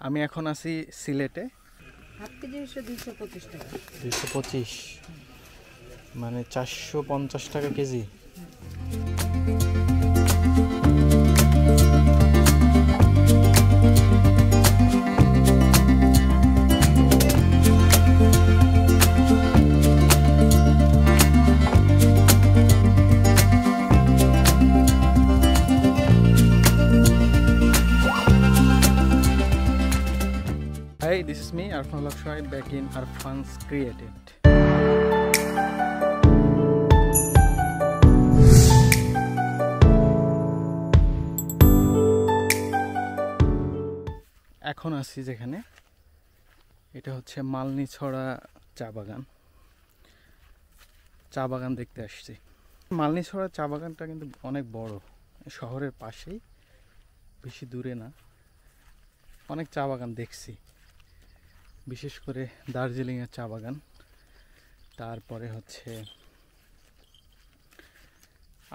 আমি এখন আছি সিলেটে। হাফ কেজি 225 টাকা। 225 মানে 450 টাকা KG. Hi, this is me, Arfan Lakshay, back in Arfan's Created. এখন আছি যেখানে, এটা হচ্ছে মালনীছড়া চা বাগান। চা বাগান দেখতে আসছি। মালনীছড়া চা বাগানটা কিন্তু অনেক বড়, শহরের পাশেই, বেশি দূরে না। অনেক চা বাগান দেখছি, বিশেষ করে দার্জিলিংয়ের চা বাগান, তারপরে হচ্ছে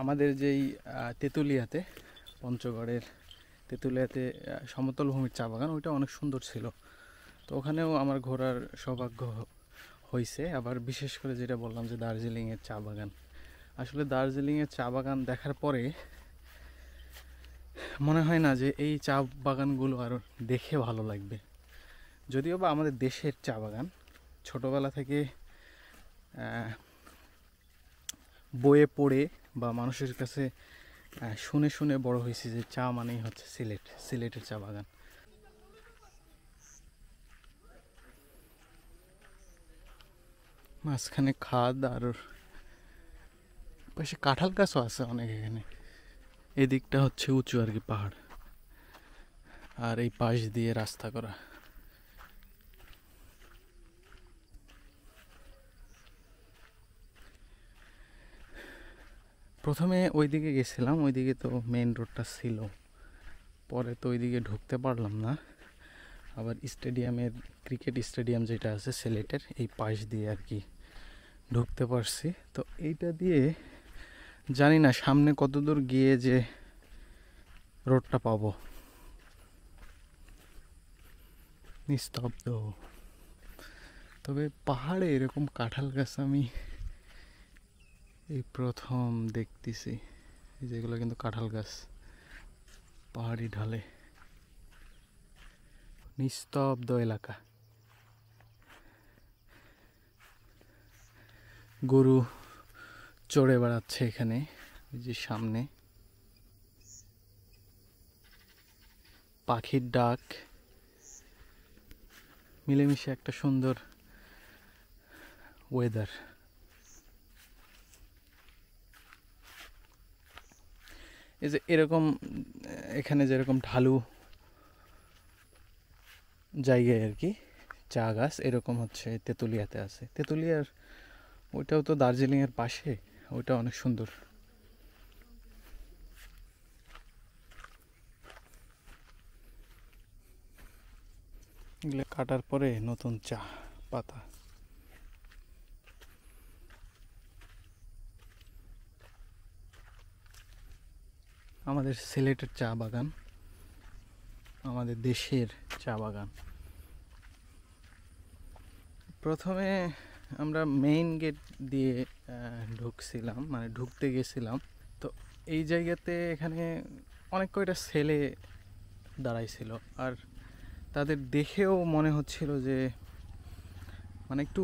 আমাদের যেই তেঁতুলিয়াতে, পঞ্চগড়ের তেঁতুলিয়াতে সমতল ভূমির চা বাগান, ওইটা অনেক সুন্দর ছিল। তো ওখানেও আমার ঘোরার সৌভাগ্য হয়েছে। আবার বিশেষ করে যেটা বললাম যে দার্জিলিংয়ের চা বাগান, আসলে দার্জিলিংয়ের চা বাগান দেখার পরে মনে হয় না যে এই চা বাগানগুলো আরও দেখে ভালো লাগবে। যদিও বা আমাদের দেশের চা বাগান ছোটোবেলা থেকে বইয়ে পড়ে বা মানুষের কাছে শুনে শুনে বড় হয়েছি যে চা মানেই হচ্ছে সিলেটের চা বাগান। মাঝখানে খাদ, আর পাশে কাঁঠাল গাছও আছে অনেক। এখানে এদিকটা হচ্ছে উঁচু আর কি, পাহাড়, আর এই পাশ দিয়ে রাস্তা করা। প্রথমে ওইদিকে গেছিলাম, ওইদিকে তো মেইন রোডটা ছিল, পরে তো ওইদিকে ঢুকতে পারলাম না। আবার স্টেডিয়ামের, ক্রিকেট স্টেডিয়াম যেটা আছে সিলেটের, এই পাশ দিয়ে আর কি ঢুকতে পারছি। তো এইটা দিয়ে জানি না সামনে কতদূর গিয়ে যে রোডটা পাবো। নিস্তব্ধ, তবে পাহাড়ে এরকম কাঁঠাল গাছ আমি এই প্রথম দেখতেছি। যেগুলো কিন্তু কাঁঠাল গাছ, পাহাড়ি ঢালে, নিস্তব্ধ এলাকা। গরু চড়ে বেড়াচ্ছে এখানে, ওই যে সামনে পাখির ডাক, মিলেমিশে একটা সুন্দর ওয়েদার। এই যে এরকম, এখানে যেরকম ঢালু জায়গায় আর কি চা গাছ, এরকম হচ্ছে তেঁতুলিয়াতে আছে। তেঁতুলিয়ার ওইটাও তো দার্জিলিংয়ের পাশে, ওইটা অনেক সুন্দর। এগুলো কাটার পরে নতুন চা পাতা। আমাদের সিলেটের চা বাগান, আমাদের দেশের চা বাগান। প্রথমে আমরা মেইন গেট দিয়ে ঢুকছিলাম, মানে ঢুকতে গেছিলাম। তো এই জায়গাতে এখানে অনেক কয়টা ছেলে দাঁড়াইছিল, আর তাদের দেখেও মনে হচ্ছিল যে মানে একটু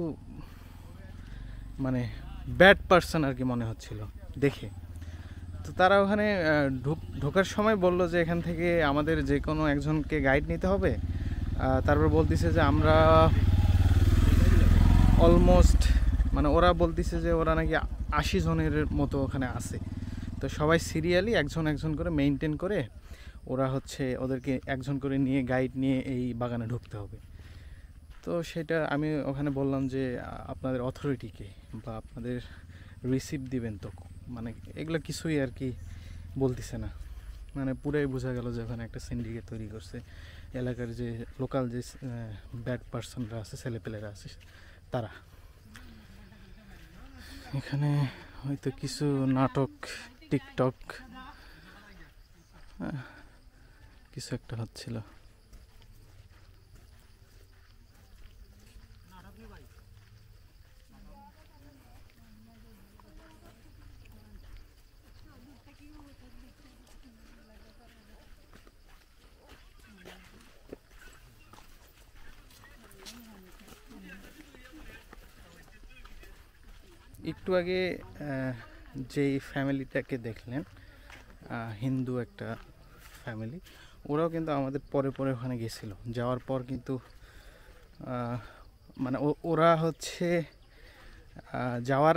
মানে ব্যাড পারসন আর কি মনে হচ্ছিল দেখে। তো তারা ওখানে ঢোকার সময় বলল যে এখান থেকে আমাদের যে কোনো একজনকে গাইড নিতে হবে। তারপর বলতেছে যে আমরা অলমোস্ট, মানে ওরা বলতেছে যে ওরা নাকি 80 জনের মতো ওখানে আছে। তো সবাই সিরিয়ালি একজন একজন করে মেইনটেন করে ওরা হচ্ছে ওদেরকে একজন করে নিয়ে গাইড নিয়ে এই বাগানে ঢুকতে হবে। তো সেটা আমি ওখানে বললাম যে আপনাদের অথরিটিকে বা আপনাদের রিসিপ্ট দিবেন তো, মানে এগুলো কিছুই আর কি বলতেছে না। মানে পুরাই বোঝা গেল যে ওখানে একটা সিন্ডিকেট তৈরি করছে। এলাকার যে লোকাল যে ব্যাড পার্সনরা আছে, ছেলেপেলেরা আছে, তারা। এখানে হয়তো কিছু নাটক, টিকটক কিছু একটা হচ্ছিল। একটু আগে যেই ফ্যামিলিটাকে দেখলেন, হিন্দু একটা ফ্যামিলি, ওরাও কিন্তু আমাদের পরে পরে ওখানে গেছিলো। যাওয়ার পর কিন্তু মানে ওরা হচ্ছে যাওয়ার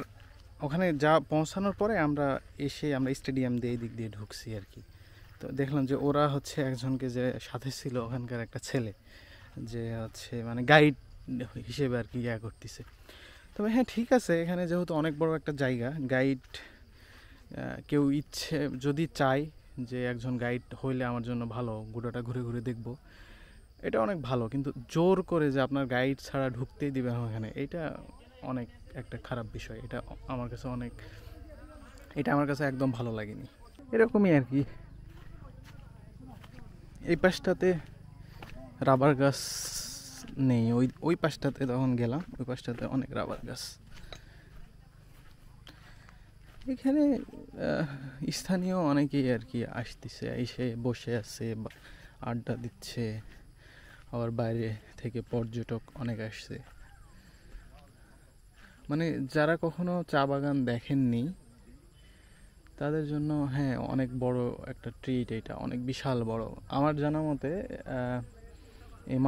ওখানে পৌঁছানোর পরে আমরা স্টেডিয়াম দিয়ে এই দিক দিয়ে ঢুকছি আর কি। তো দেখলাম যে ওরা হচ্ছে একজনকে যে সাথে ছিল ওখানকার একটা ছেলে, যে হচ্ছে মানে গাইড হিসেবে আর কি করতেছে। তবে হ্যাঁ, ঠিক আছে, এখানে যেহেতু অনেক বড় একটা জায়গা, গাইড কেউ ইচ্ছে যদি চায় যে একজন গাইড হইলে আমার জন্য ভালো, গোটাটা ঘুরে ঘুরে দেখবো, এটা অনেক ভালো। কিন্তু জোর করে যে আপনার গাইড ছাড়া ঢুকতেই দিবে ওখানে, এটা অনেক একটা খারাপ বিষয়। এটা আমার কাছে একদম ভালো লাগেনি। এরকমই আর কি। এই পাশটাতে রাবার গাছ নেই, ওই পাশটাতে তখন গেলাম, ওই পাশটাতে অনেক রাবার গাছ। এখানে স্থানীয় অনেকেই আর কি আসতেছে, এসে বসে আছে, আড্ডা দিচ্ছে। আবার বাইরে থেকে পর্যটক অনেক আসছে। মানে যারা কখনো চা বাগান দেখেননি তাদের জন্য হ্যাঁ অনেক বড় একটা ট্রিট, এটা অনেক বিশাল বড়। আমার জানা মতে এই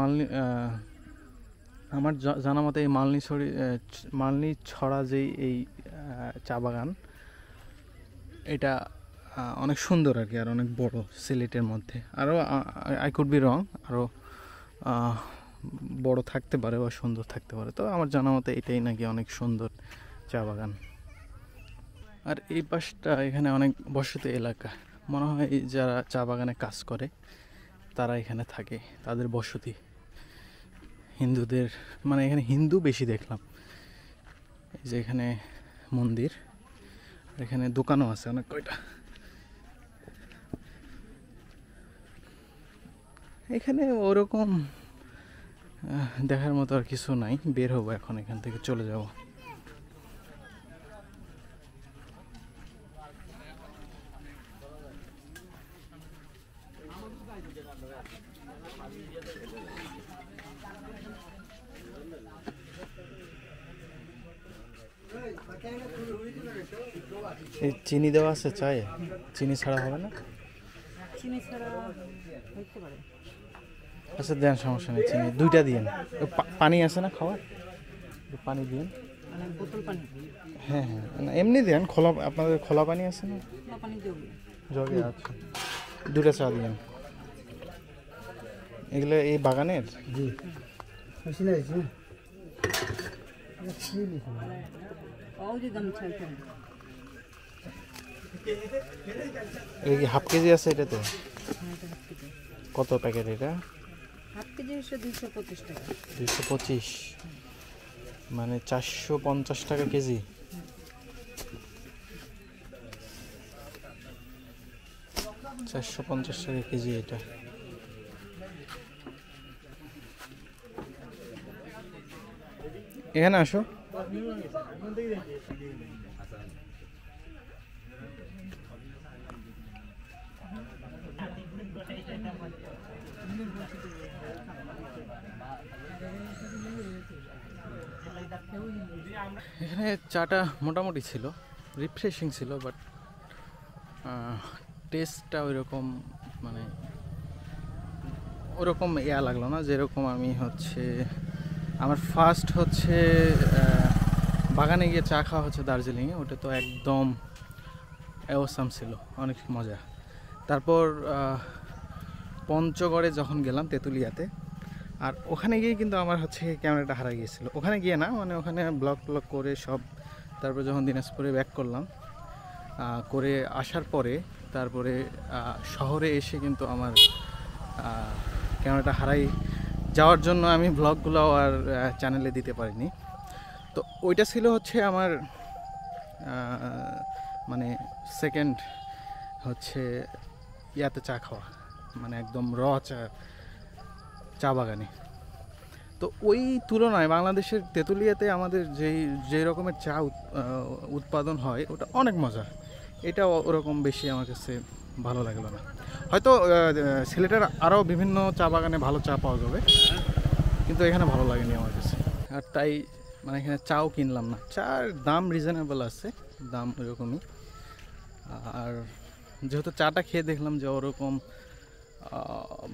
মালনী ছড়া যেই এই চা বাগান, এটা অনেক সুন্দর আর কি, আর অনেক বড় সিলেটের মধ্যে। আরও আই কুড বি রং, আরও বড় থাকতে পারে বা সুন্দর থাকতে পারে। তো আমার জানা মতে এটাই নাকি অনেক সুন্দর চা বাগান। আর এই পাশটা এখানে অনেক বসতি এলাকা, মনে হয় যারা চা বাগানে কাজ করে তারা এখানে থাকে, তাদের বসতি। হিন্দুদের, মানে এখানে হিন্দু বেশি দেখলাম। এই যে এখানে মন্দির, এখানে দোকানও আছে অনেক কয়টা। এখানে ওরকম দেখার মতো আর কিছু নাই। বের হবো এখন, এখান থেকে চলে যাব। এই চিনি দেওয়া আছে চায়ে? চিনি ছাড়া হবে না? চিনি ছাড়া হইতে পারে। আচ্ছা দেন, সমস্যা নেই, চিনি দুইটা দিন। পানি আছে না খাওয়ার? পানি দিন। মানে বোতল পানি? হ্যাঁ হ্যাঁ, না এমনি দেন, খোলা, আপনাদের খোলা পানি আছে না? খোলা পানি দেব। জগে আছে, দুটা চা দিন। এগুলো এই বাগানের? জি। এটা কি হাফ কেজি আছে এটাতে? কত প্যাকেট এটা? হাফ কেজি 225 টাকা। 225, মানে 450 টাকা কেজি। $450 টাকা কেজি এটা। এখানে আসো। এখানে চাটা মোটামুটি ছিল, রিফ্রেশিং ছিল, বাট টেস্টটা ওইরকম, মানে ওরকম লাগলো না যেরকম আমি হচ্ছে আমার ফার্স্ট হচ্ছে বাগানে গিয়ে চা খাওয়া হচ্ছে দার্জিলিংয়ে, ওটা তো একদম অসাম ছিল, অনেক মজা। তারপর পঞ্চগড়ে যখন গেলাম তেঁতুলিয়াতে, আর ওখানে গিয়ে কিন্তু আমার হচ্ছে ক্যামেরাটা হারিয়ে গিয়েছিলো। ওখানে গিয়ে না, মানে ওখানে ব্লগ করে সব, তারপর যখন দিনাজপুরে ব্যাক করলাম, করে আসার পরে তারপরে শহরে এসে কিন্তু আমার ক্যামেরাটা হারাই যাওয়ার জন্য আমি ব্লগগুলো আর চ্যানেলে দিতে পারিনি। তো ওইটা ছিল হচ্ছে আমার মানে সেকেন্ড হচ্ছে ইয়াতে চা খাওয়া, মানে একদম চা বাগানে। তো ওই তুলনায় বাংলাদেশের তেঁতুলিয়াতে আমাদের যেই রকমের চা উৎপাদন হয় ওটা অনেক মজা। এটা ওরকম বেশি আমার কাছে ভালো লাগলো না। হয়তো সিলেটের আরও বিভিন্ন চা বাগানে ভালো চা পাওয়া যাবে, কিন্তু এখানে ভালো লাগেনি আমার কাছে। আর তাই মানে এখানে চাও কিনলাম না, চার দাম রিজনেবল আছে, দাম ওরকমই। আর যেহেতু চাটা খেয়ে দেখলাম যে ওরকম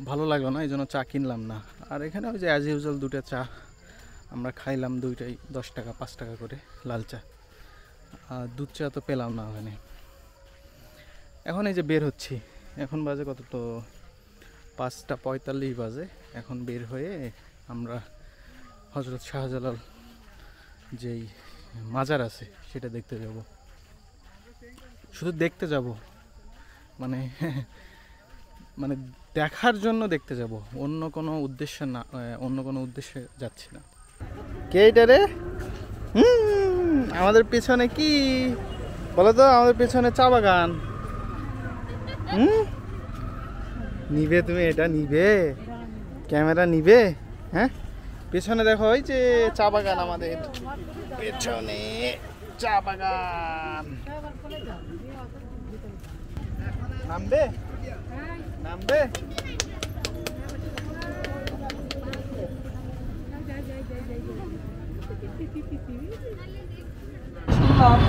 ভালো লাগলো না, এই জন্য চা কিনলাম না। আর এখানে ওই যে অ্যাজ ইউজুয়াল দুটো চা আমরা খাইলাম, দুইটাই 10 টাকা 5 টাকা করে লাল চা। আর দুধ চা তো পেলাম না ওখানে। এখন এই যে বের হচ্ছি, এখন বাজে কত, তো 5:45 বাজে। এখন বের হয়ে আমরা হজরত শাহজালাল যেই মাজার আছে সেটা দেখতে যাব। শুধু দেখতে যাব, মানে মানে দেখার জন্য দেখতে যাব, অন্য কোনো উদ্দেশ্য না, অন্য কোনো উদ্দেশ্যে যাচ্ছি না। কে এটা রে? আমাদের পেছনে কি বলো তো? আমাদের পেছনে চা বাগান। নিবে তুমি? এটা নিবে? ক্যামেরা নিবে? হ্যাঁ, পেছনে দেখো ওই যে চা বাগান, আমাদের পেছনে চা বাগান। নামবে? নামবে?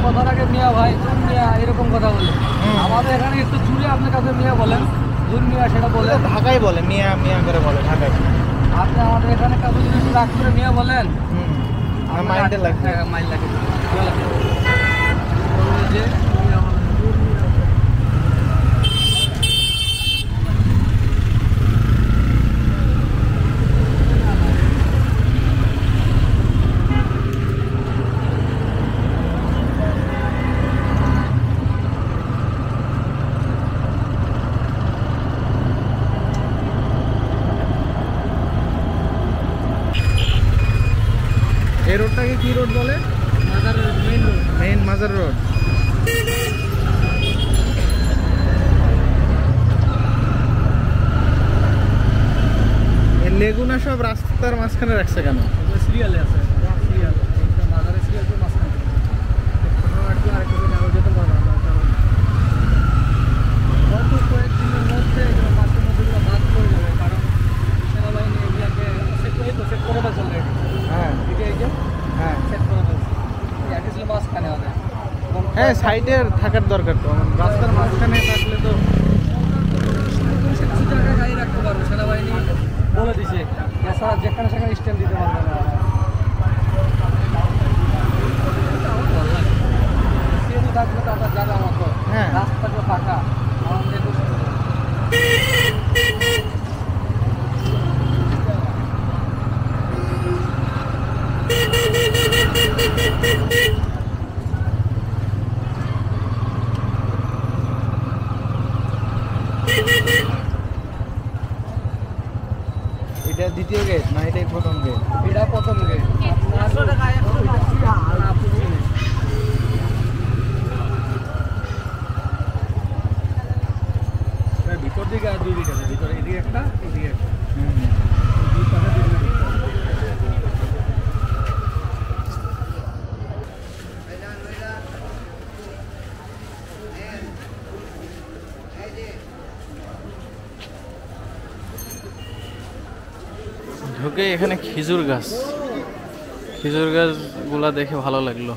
কথার আগে মিয়া ভাই জুন মিয়া এরকম কথা বলে, আমাদের এখানে একটু জুড়ে আপনার কাছে মিয়া বলেন, জুন মিয়া সেটা বলে ঢাকায় বলে মিয়া মিয়া করে বলে ঢাকায়। আপনি আমাদের এখানে কাছে যদি একটু রাগ করে মিয়া বলেন, মাইন্ডে লাগবে, মাইন্ড লাগে যে এই রোডটাকে কি রোড বলে? মাজার মেইন রোড, মেইন মাজার রোড। এই লেগুনা সব রাস্তার মাঝখানে রাখছে কেন? সিরিয়ালে আছে, সিরিয়াল মাজারের সিরিয়াল তো মাঝখানে আরেকটু যেতে পারবো আমরা, কারণ গত কয়েকদিনের মধ্যে এগুলো মাঝে মধ্যে এগুলো বাদ করে যাবে, কারণ সেনাবাহিনী এগুলোকে সেট করে ফেলছে অলরেডি। হ্যাঁ এই যে হ্যাঁ সেট করে ফেলছে, ছিল মাঝখানে আমাদের। হ্যাঁ, সাইডে থাকার দরকার তো, রাস্তার মাঝখানে থাকলে তো কিছু জায়গায় গাড়ি রাখতে পারবো, সেনাবাহিনী বলে দিছে এছাড়া যেখানে সেখানে স্ট্যান্ড দিতে পারবে না। সিএনজি থাকলে তো আপনার জায়গা মতো, হ্যাঁ রাস্তাগুলো ফাঁকা, আমাদের এটা দ্বিতীয় গেট না এটাই প্রথম গেট? এটা প্রথম গেট। ভিতর দিকে আর দুই গেট আছে, ভিতরে এদিকে একটা এদিকে একটা, দুই পাশে দুই গেট। ঢুকে এখানে খেজুর গাছগুলা দেখে ভালো লাগলো।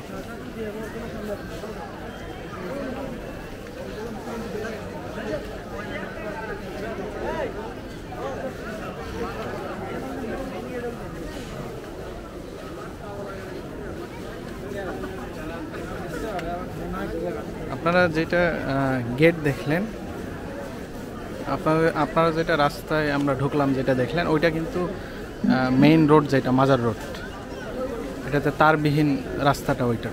আপনারা যেটা গেট দেখলেন, আপনারা যেটা রাস্তায় আমরা ঢুকলাম যেটা দেখলেন, ওইটা কিন্তু মেইন রোড, যেটা মাজার রোড, এটাতে তারবিহীন রাস্তাটা ওইটা।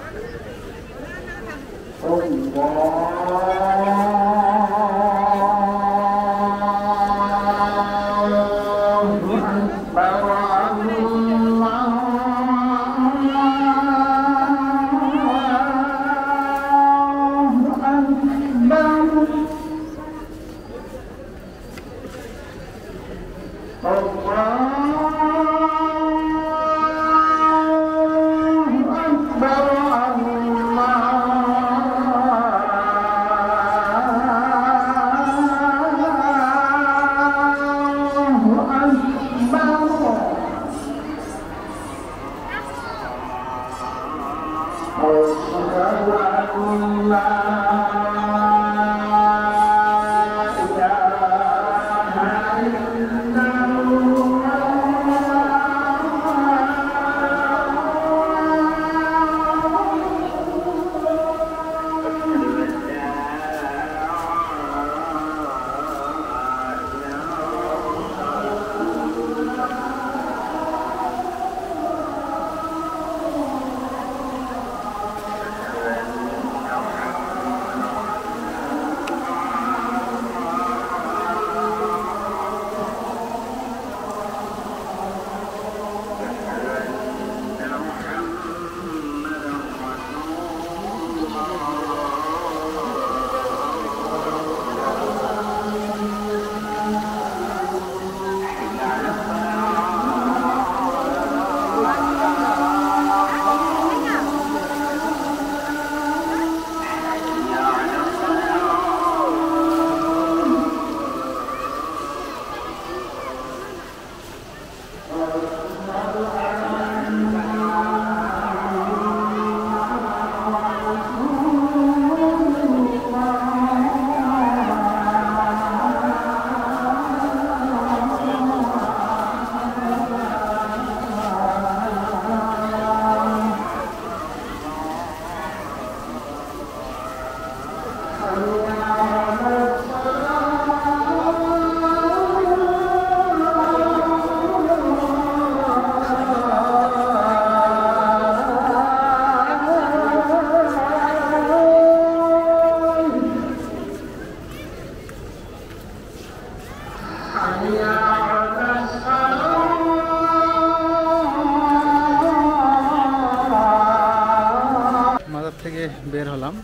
মাজার থেকে বের হলাম,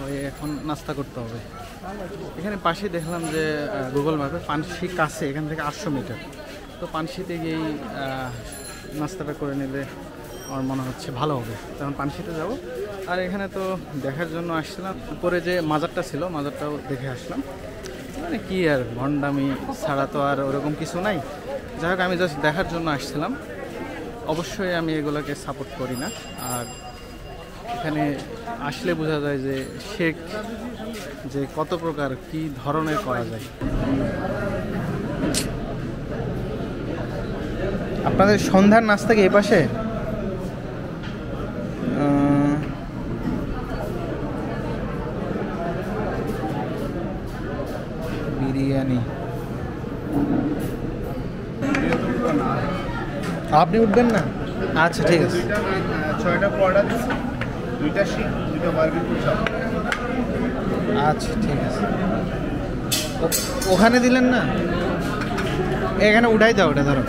ওই এখন নাস্তা করতে হবে। এখানে পাশে দেখলাম যে গুগল ম্যাপে পানশি কাছে, এখান থেকে 800 মিটার। তো পানশিতে গিয়েই নাস্তাটা করে নিলে আমার মনে হচ্ছে ভালো হবে, তখন পানশিতে যাব। আর এখানে তো দেখার জন্য আসছিলাম, উপরে যে মাজারটা ছিল মাজারটাও দেখে আসলাম। মানে কি আর, ভণ্ডামি ছাড়া তো আর ওরকম কিছু নাই। যাই হোক, আমি জাস্ট দেখার জন্য আসছিলাম। অবশ্যই আমি এগুলোকে সাপোর্ট করি না। আর এখানে আসলে বোঝা যায় যে শেখ যে কত প্রকার কি ধরনের করা যায়। আপনাদের সন্ধ্যার নাস্তা কি এই পাশে? বিরিয়ানি। আপনি উঠবেন না? আচ্ছা ঠিক আছে। 6টা অর্ডার দিচ্ছি, 2টা শিক, 2টা বারবিকিউ চপ। আচ্ছা ঠিক আছে। ওখানে দিলেন না, এখানে উঠাই দাও, ওটা ধরো।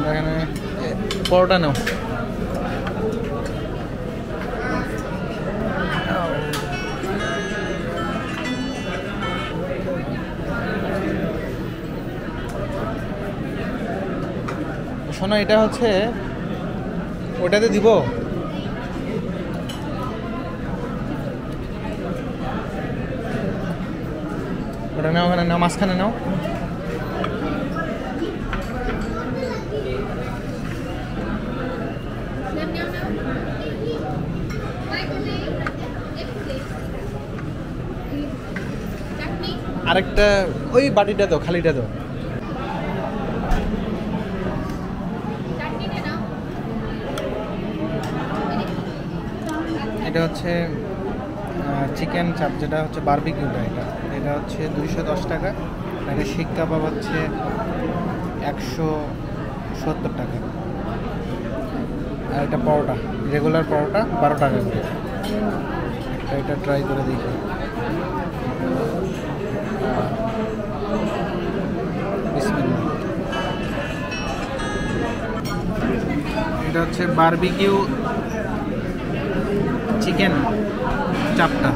এখানে পরোটা নাও। শোনো, এটা হচ্ছে ওটাতে দিব। ওটা নাও, ওখানে নাও, মাঝখানে নাও। আরেকটা ওই বাটিটা দাও, খালিটা দাও। এটা হচ্ছে চিকেন চাপ, যেটা হচ্ছে বারবিকিউটা। এটা হচ্ছে 210 টাকা। এটা শিক কাবাব হচ্ছে 170 টাকা। আর এটা পরোটা, রেগুলার পরোটা 12 টাকা করে। এটা ট্রাই করে দেখি। বিসমিল্লাহ। এটা হচ্ছে বারবিকিউ চিকেন চাপটা।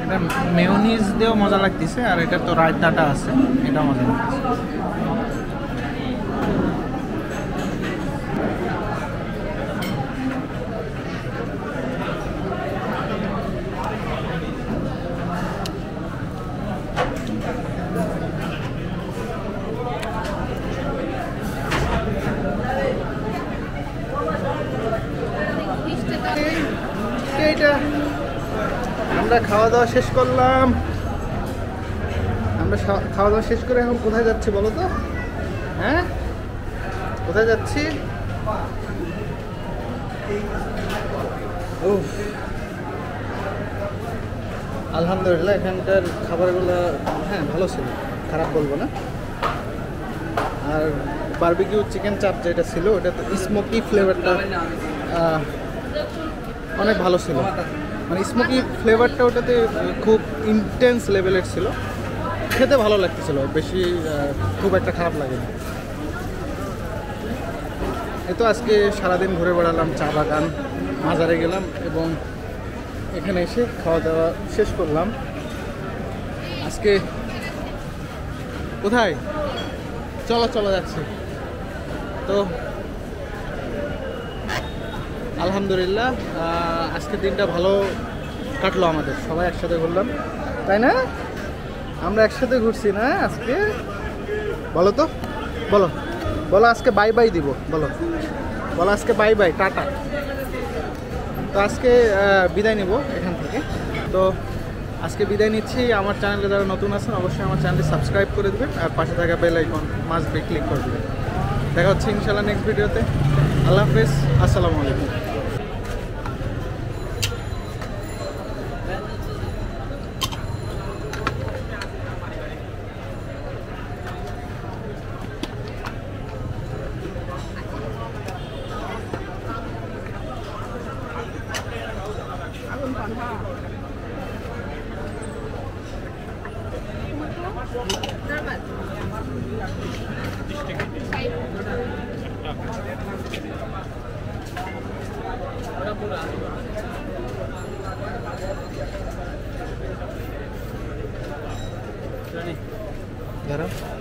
এটা মেয়োনিজ দিয়েও মজা লাগতেছে, আর এটা তো রায়তাটা আছে, এটাও মজা লাগতেছে। এইটা আমরা খাওয়া দাওয়া শেষ করলাম। আমরা খাওয়া দাওয়া শেষ করে এখন কোথায় যাচ্ছি বলো তো? হ্যাঁ, কোথায় যাচ্ছি? উফ, আলহামদুলিল্লাহ এখানকার খাবারগুলো হ্যাঁ ভালো ছিল, খারাপ বলবো না। আর বারবিকিউ চিকেন চাপ যেটা ছিল, ওটা তো স্মোকি ফ্লেভারটা অনেক ভালো ছিল। মানে স্মোকি ফ্লেভারটা ওটাতে খুব ইন্টেন্স লেভেলের ছিল, খেতে ভালো লাগতেছিল, বেশি খুব একটা খারাপ লাগেনি। এই তো আজকে সারাদিন ঘুরে বেড়ালাম, চা বাগান, মাজারে গেলাম এবং এখানে এসে খাওয়া দাওয়া শেষ করলাম। আজকে কোথায় চলো যাচ্ছি তো। আলহামদুলিল্লাহ আজকের দিনটা ভালো কাটলো আমাদের, সবাই একসাথে ঘুরলাম। তাই না? আমরা একসাথে ঘুরছি না আজকে? বলো তো, বলো বলো আজকে বাই বাই দিব, বলো বলো আজকে বাই বাই, টাটা। তো আজকে বিদায় নিব এখান থেকে। তো আজকে বিদায় নিচ্ছি। আমার চ্যানেলে যারা নতুন আছেন অবশ্যই আমার চ্যানেলটি সাবস্ক্রাইব করে দেবেন আর পাশে থাকা bell icon must be click করে দেবেন। দেখা হচ্ছে ইনশাআল্লাহ নেক্সট ভিডিওতে। আল্লাহ হাফেজ, আসসালামু আলাইকুম। দাঁড়াও।